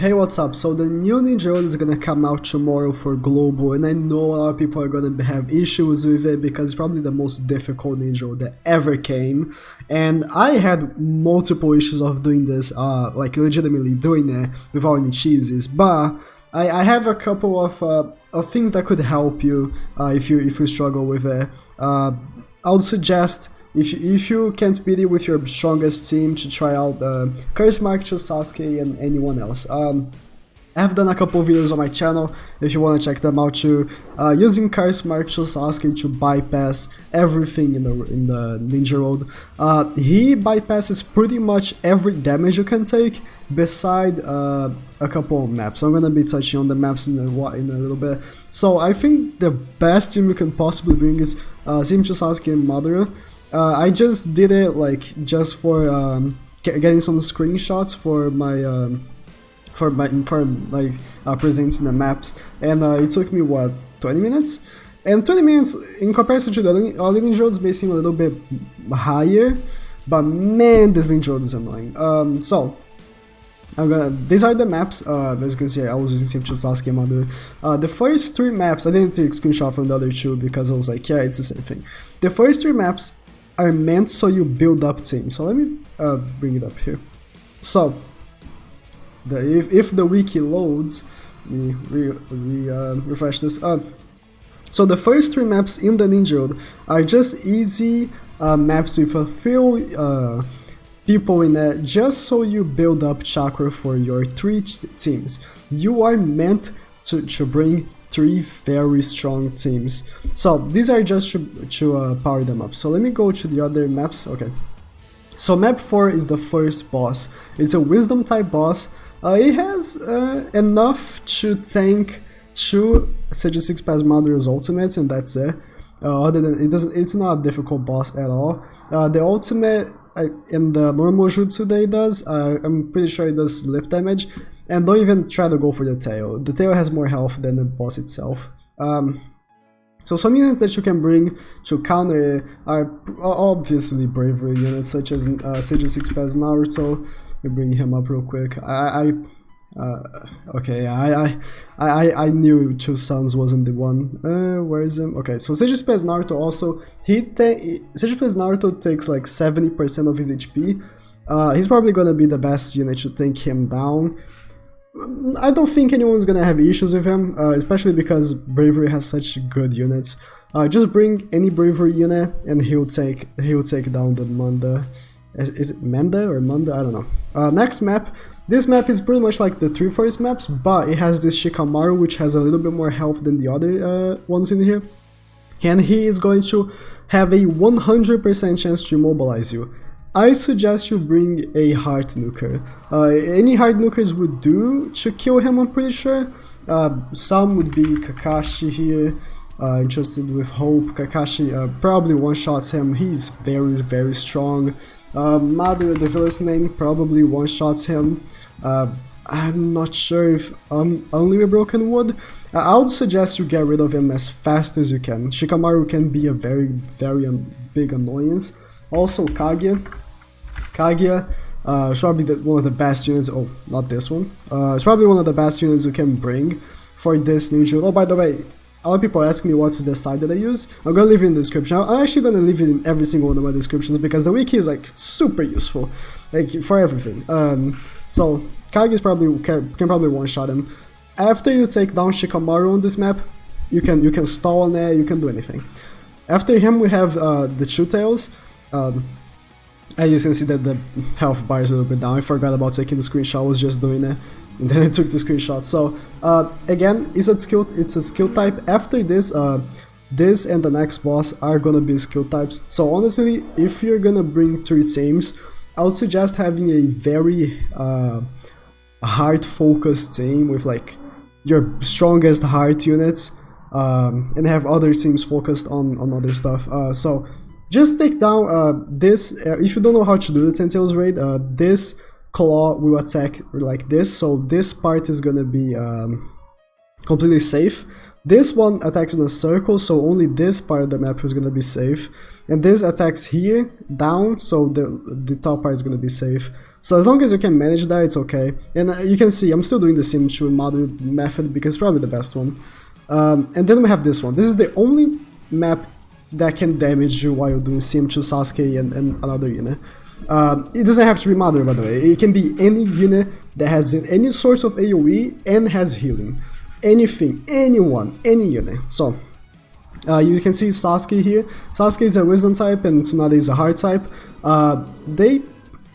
Hey, what's up? So the new Ninja World is gonna come out tomorrow for global, and I know a lot of people are gonna have issues with it because it's probably the most difficult Ninja World that ever came. And I had multiple issues of doing this, like legitimately doing it without any cheeses. But I have a couple of things that could help you if you struggle with it. I would suggest, if you can't beat it with your strongest team, to try out Curse Mark to Sasuke and anyone else. I've done a couple videos on my channel if you want to check them out too, using Curse Mark to Sasuke to bypass everything in the Ninja World. He bypasses pretty much every damage you can take, beside a couple of maps. I'm gonna be touching on the maps in a little bit. So I think the best team you can possibly bring is Team to Sasuke and Mada. I just did it just for getting some screenshots for presenting the maps, and it took me what, 20 minutes? And 20 minutes in comparison to the other Ninja Worlds may seem a little bit higher, but man, this Ninja World is annoying. So these are the maps. As you can see, I was using Team to Sasuke and Mada. The first three maps, I didn't take a screenshot from the other two because I was like, yeah, it's the same thing. The first three maps are meant so you build up teams. So let me bring it up here. So if the wiki loads, let me refresh this. So the first three maps in the Ninja World are just easy maps with a few people in it, just so you build up chakra for your three teams. You are meant to bring three very strong teams. So these are just to power them up. So let me go to the other maps. Okay. So map 4 is the first boss. It's a wisdom type boss. It has enough to tank 2 Sage Pass Mother's ultimates, and that's it. Other than it's not a difficult boss at all. The ultimate in the normal jutsu that it does, I'm pretty sure it does lip damage. And don't even try to go for the tail. The tail has more health than the boss itself. So some units that you can bring to counter it are obviously bravery units, such as Sage Pass Naruto. Let me bring him up real quick. Okay, I knew Two Sons wasn't the one. Where is him? Okay, so Sage Pass Naruto also, Sage Pass Naruto takes like 70% of his HP. He's probably gonna be the best unit to take him down. I don't think anyone's gonna have issues with him, especially because bravery has such good units. Just bring any bravery unit and he'll take down the Manda. Is it Manda or Manda? I don't know. Next map. This map is pretty much like the 3 first maps, but it has this Shikamaru, which has a little bit more health than the other ones in here. And he is going to have a 100% chance to immobilize you. I suggest you bring a Heart Nuker. Any Heart Nukers would do to kill him, I'm pretty sure. Some would be Kakashi here. Interested with Hope. Kakashi probably one-shots him. He's very, very strong. Mada, the villain's name, probably one-shots him. I'm not sure if Only a Broken would. I would suggest you get rid of him as fast as you can. Shikamaru can be a very, very big annoyance. Also Kaguya. Kaguya is probably one of the best units. Oh, not this one. It's probably one of the best units you can bring for this Ninja. Oh, by the way, a lot of people ask me what's the site that I use. I'm gonna leave it in the description. I'm actually gonna leave it in every single one of my descriptions because the wiki is like super useful, like for everything. So Kage is probably can probably one-shot him. After you take down Shikamaru on this map, you can stall on it. You can do anything. After him, we have the Two Tails. As you can see that the health bar is a little bit down. I forgot about taking the screenshot. I was just doing it, and then I took the screenshot. So again, it's a skill type. After this, this and the next boss are gonna be skill types. So honestly, if you're gonna bring 3 teams, I would suggest having a very heart focused team with like your strongest heart units, and have other teams focused on other stuff. So just take down this. If you don't know how to do the 10 Tails raid, this claw will attack like this, so this part is gonna be completely safe. This one attacks in a circle, so only this part of the map is gonna be safe. and this attacks here down, so the top part is gonna be safe. So as long as you can manage that, it's okay. And you can see I'm still doing the CM2 Mada method because it's probably the best one. And then we have this one. This is the only map that can damage you while doing CM2 Sasuke and another unit. It doesn't have to be Mada, by the way. It can be any unit that has any source of AoE and has healing. Anything, anyone, any unit. So you can see Sasuke here. Sasuke is a wisdom type and Tsunade is a heart type.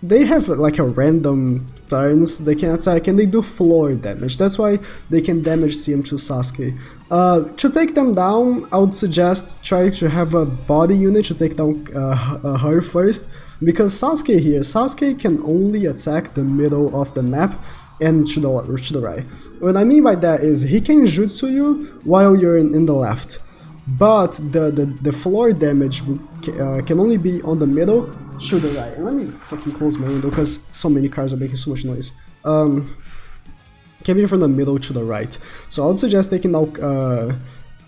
They have like a random turns they can attack and they do floor damage. That's why they can damage CM2 Sasuke. To take them down, I would suggest try to have a body unit to take down her first, because Sasuke can only attack the middle of the map and to the right. What I mean by that is he can jutsu you while you're in the left, but the floor damage can only be on the middle to the right. And let me fucking close my window because so many cars are making so much noise. Can be from the middle to the right. So I would suggest taking out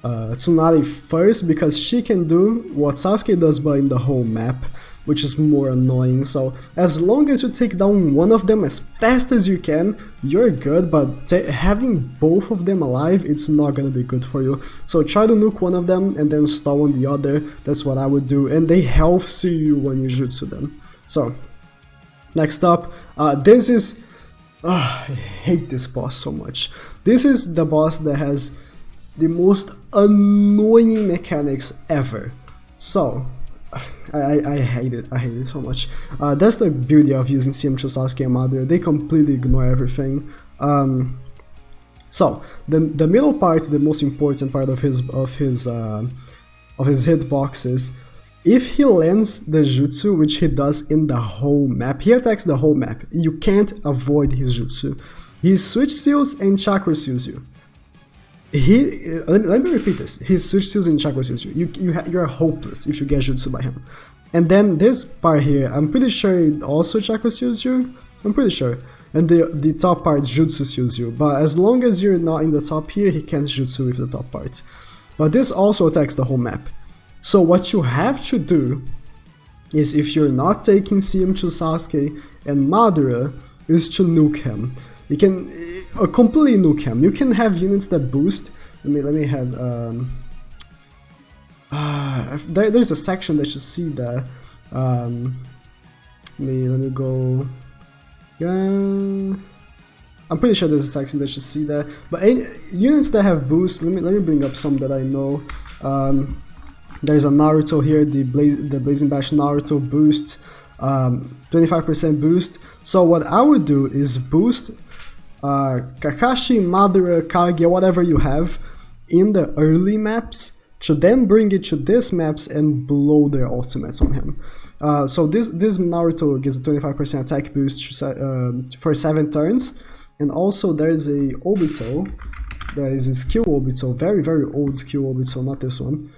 Tsunade first, because she can do what Sasuke does but in the whole map, which is more annoying. So as long as you take down one of them as fast as you can, you're good, but having both of them alive, it's not gonna be good for you. So try to nuke one of them and then stall on the other. That's what I would do, and they health see you when you jutsu them. So next up, this is I hate this boss so much. This is the boss that has the most annoying mechanics ever. So I hate it so much. That's the beauty of using CM2 Sasuke and Mada. They completely ignore everything. So the middle part, the most important part of his hitboxes, if he lands the jutsu, which he does in the whole map, he attacks the whole map. You can't avoid his jutsu. He switch seals and chakra seals you. Let me repeat this. He switch seals and chakra seals you. You're hopeless if you get jutsu by him. And then this part here, I'm pretty sure it also chakra seals you. I'm pretty sure. And the top part jutsu seals you. But as long as you're not in the top here, he can't jutsu with the top part. But this also attacks the whole map. So what you have to do is, if you're not taking CM2 Sasuke and Madara, is to nuke him. You can completely nuke him. You can have units that boost. Let me have there's a section that should see that. Let me go. I'm pretty sure there's a section that should see that. But units that have boost, let me bring up some that I know. There's a Naruto here, the Blazing Bash Naruto boosts 25% boost. So what I would do is boost Kakashi, Madara, Kage, whatever you have in the early maps, to then bring it to these maps and blow their ultimates on him. So this Naruto gives a 25% attack boost for 7 turns, and also there's a Obito, that is a skill Obito, very very old skill Obito, not this one.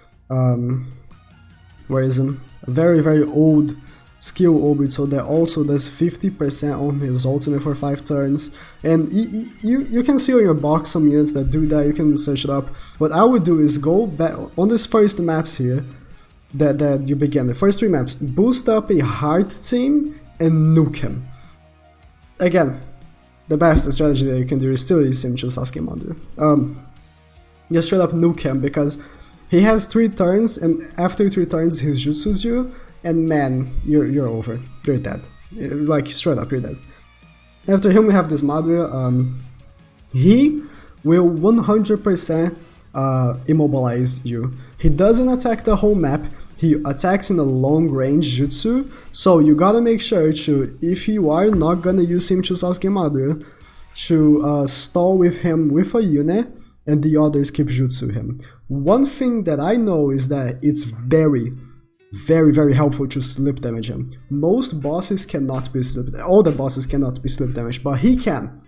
Where is him? A very very old skill Obito that also does 50% on his ultimate for 5 turns. And you can see on your box some units that do that. You can search it up. What I would do is go back on these first maps here that you began, the first 3 maps, boost up a hard team and nuke him. Again, the best strategy that you can do is still use CM2 Sasuke Madara. Just straight up nuke him, because he has 3 turns, and after 3 turns he jutsus you, and man, you're over. You're dead. Like, straight up, you're dead. After him we have this Madara. He will 100% immobilize you. He doesn't attack the whole map, he attacks in a long range jutsu, so you gotta make sure to, if you are not gonna use him to Sasuke Madara, to stall with him with a unit, and the others keep jutsu him. One thing that I know is that it's very very helpful to slip damage him. Most bosses cannot be all the bosses cannot be slip damaged, but he can.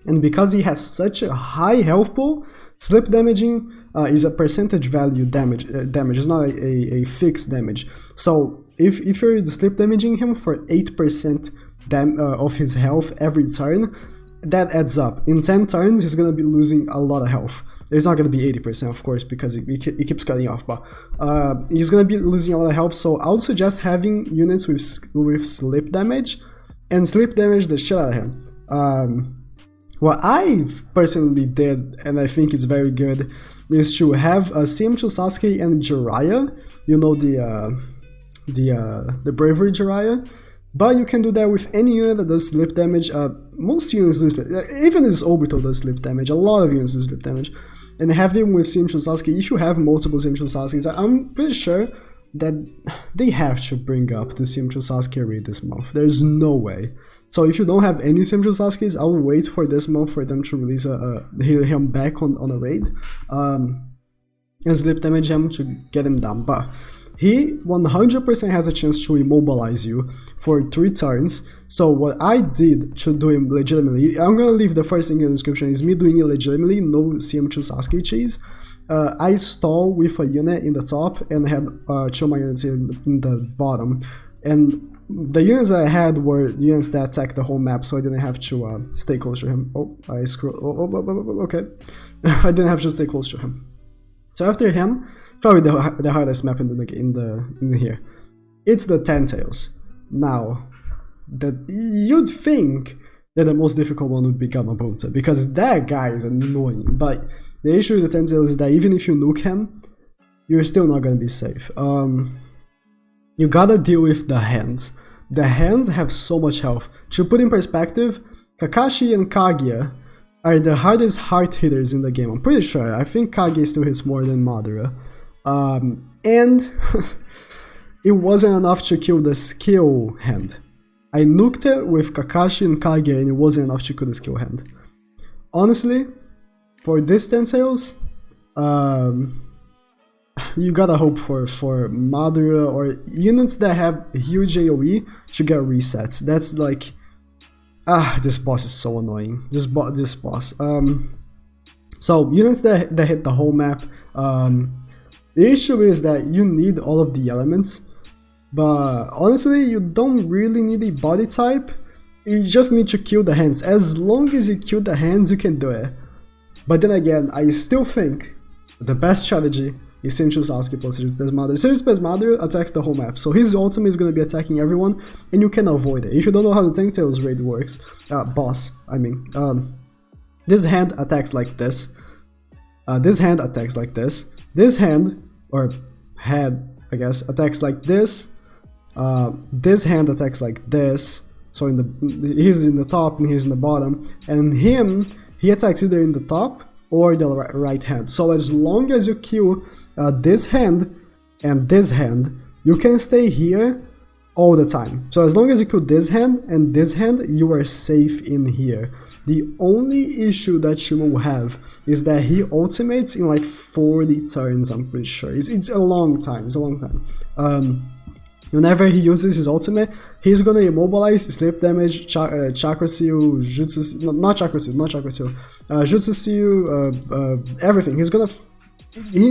And because he has such a high health pool, slip damaging is a percentage value damage. It's not a fixed damage. So if you're slip damaging him for 8% of his health every turn, that adds up. In 10 turns, he's gonna be losing a lot of health. It's not going to be 80%, of course, because it keeps cutting off, but he's going to be losing a lot of health, so I would suggest having units with sleep damage, and sleep damage the shit out of him. What I personally did, and I think it's very good, is to have a CM2 Sasuke and Jiraiya, you know, the Bravery Jiraiya, but you can do that with any unit that does sleep damage. Most units do sleep, even this Obito does sleep damage, a lot of units do sleep damage, and having with CM2 Sasuke, if you have multiple CM2 Sasukes, I'm pretty sure that they have to bring up the CM2 Sasuke raid this month. There's no way. So if you don't have any CM2 Sasukes, I will wait for this month for them to release him back on a raid, and sleep damage him to get him down. But he 100% has a chance to immobilize you for 3 turns. So what I did to do him legitimately, I'm gonna leave the first thing in the description, is me doing it legitimately, no CM2 Sasuke chase. I stall with a unit in the top and had 2 of my units in the bottom, and the units that I had were units that attacked the whole map, so I didn't have to stay close to him. Oh, I screwed. Okay. I didn't have to stay close to him. So after him, probably the hardest map in here, it's the Ten Tails. Now, you'd think that the most difficult one would be Gamabunta, because that guy is annoying. But the issue with the Ten Tails is that even if you nuke him, you're still not gonna be safe. You gotta deal with the hands. The hands have so much health. To put in perspective, Kakashi and Kaguya are the hardest heart hitters in the game. I'm pretty sure. I think Kaguya still hits more than Madara. And it wasn't enough to kill the skill hand. I nuked it with Kakashi and Kaguya and it wasn't enough to kill the skill hand. Honestly, for this Ten Tails, you gotta hope for Madara or units that have huge AoE to get resets. That's like, this boss is so annoying. This boss. So units that hit the whole map. The issue is that you need all of the elements, but honestly, you don't really need a body type. You just need to kill the hands. As long as you kill the hands, you can do it. But then again, I still think the best strategy is CM2 Sasuke plus Sirius Mother. Sirius Mother attacks the whole map, so his ultimate is going to be attacking everyone, and you can avoid it. If you don't know how the Ten Tails raid works, this hand attacks like this. This hand attacks like this. This hand, or head, I guess, attacks like this. This hand attacks like this. So he's in the top and he's in the bottom, and he attacks either in the top or the right hand. So as long as you kill this hand and this hand, you can stay here all the time. So as long as you kill this hand and this hand, you are safe in here. The only issue that you will have is that he ultimates in like 40 turns, I'm pretty sure. It's a long time, whenever he uses his ultimate, he's gonna immobilize, sleep damage, chakra seal, jutsu, not chakra seal, jutsu seal, everything. He's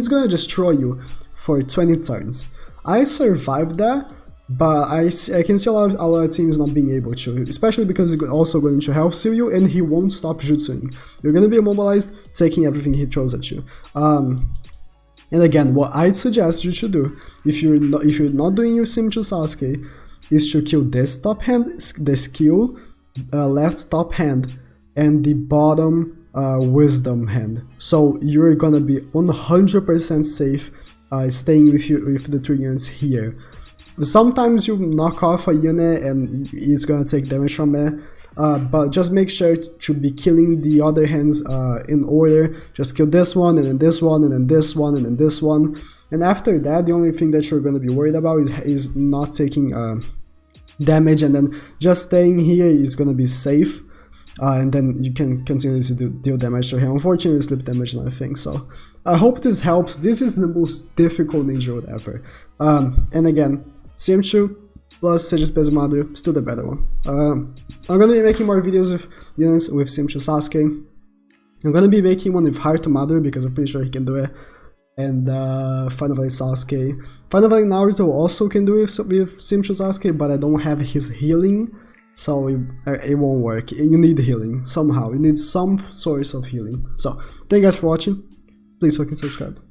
gonna destroy you for 20 turns. I survived that, but I can see a lot of teams not being able to, especially because he's also going to health seal you and he won't stop jutsuing. You're gonna be immobilized, taking everything he throws at you. And again, what I'd suggest you should do, if you're not doing your CM2 Sasuke, is to kill this top hand, the skill, left top hand, and the bottom wisdom hand. So you're gonna be 100% safe staying with the 3 units here. Sometimes you knock off a unit and it's gonna take damage from it, but just make sure to be killing the other hands in order. Just kill this one, and then this one, and then this one, and then this one. And after that, the only thing that you're gonna be worried about is not taking damage, and then just staying here is gonna be safe. And then you can continue to deal damage to him. Unfortunately, sleep damage is not a thing, so I hope this helps. This is the most difficult ninja road ever. And again, CM2 plus Sirius Mother, still the better one. I'm gonna be making more videos with units with CM2 Sasuke. I'm gonna be making one with Heart Mother because I'm pretty sure he can do it. And Final Valley Sasuke. Final Valley Naruto also can do it with CM2 Sasuke, but I don't have his healing, so it won't work. You need healing somehow. You need some source of healing. So, thank you guys for watching. please fucking subscribe.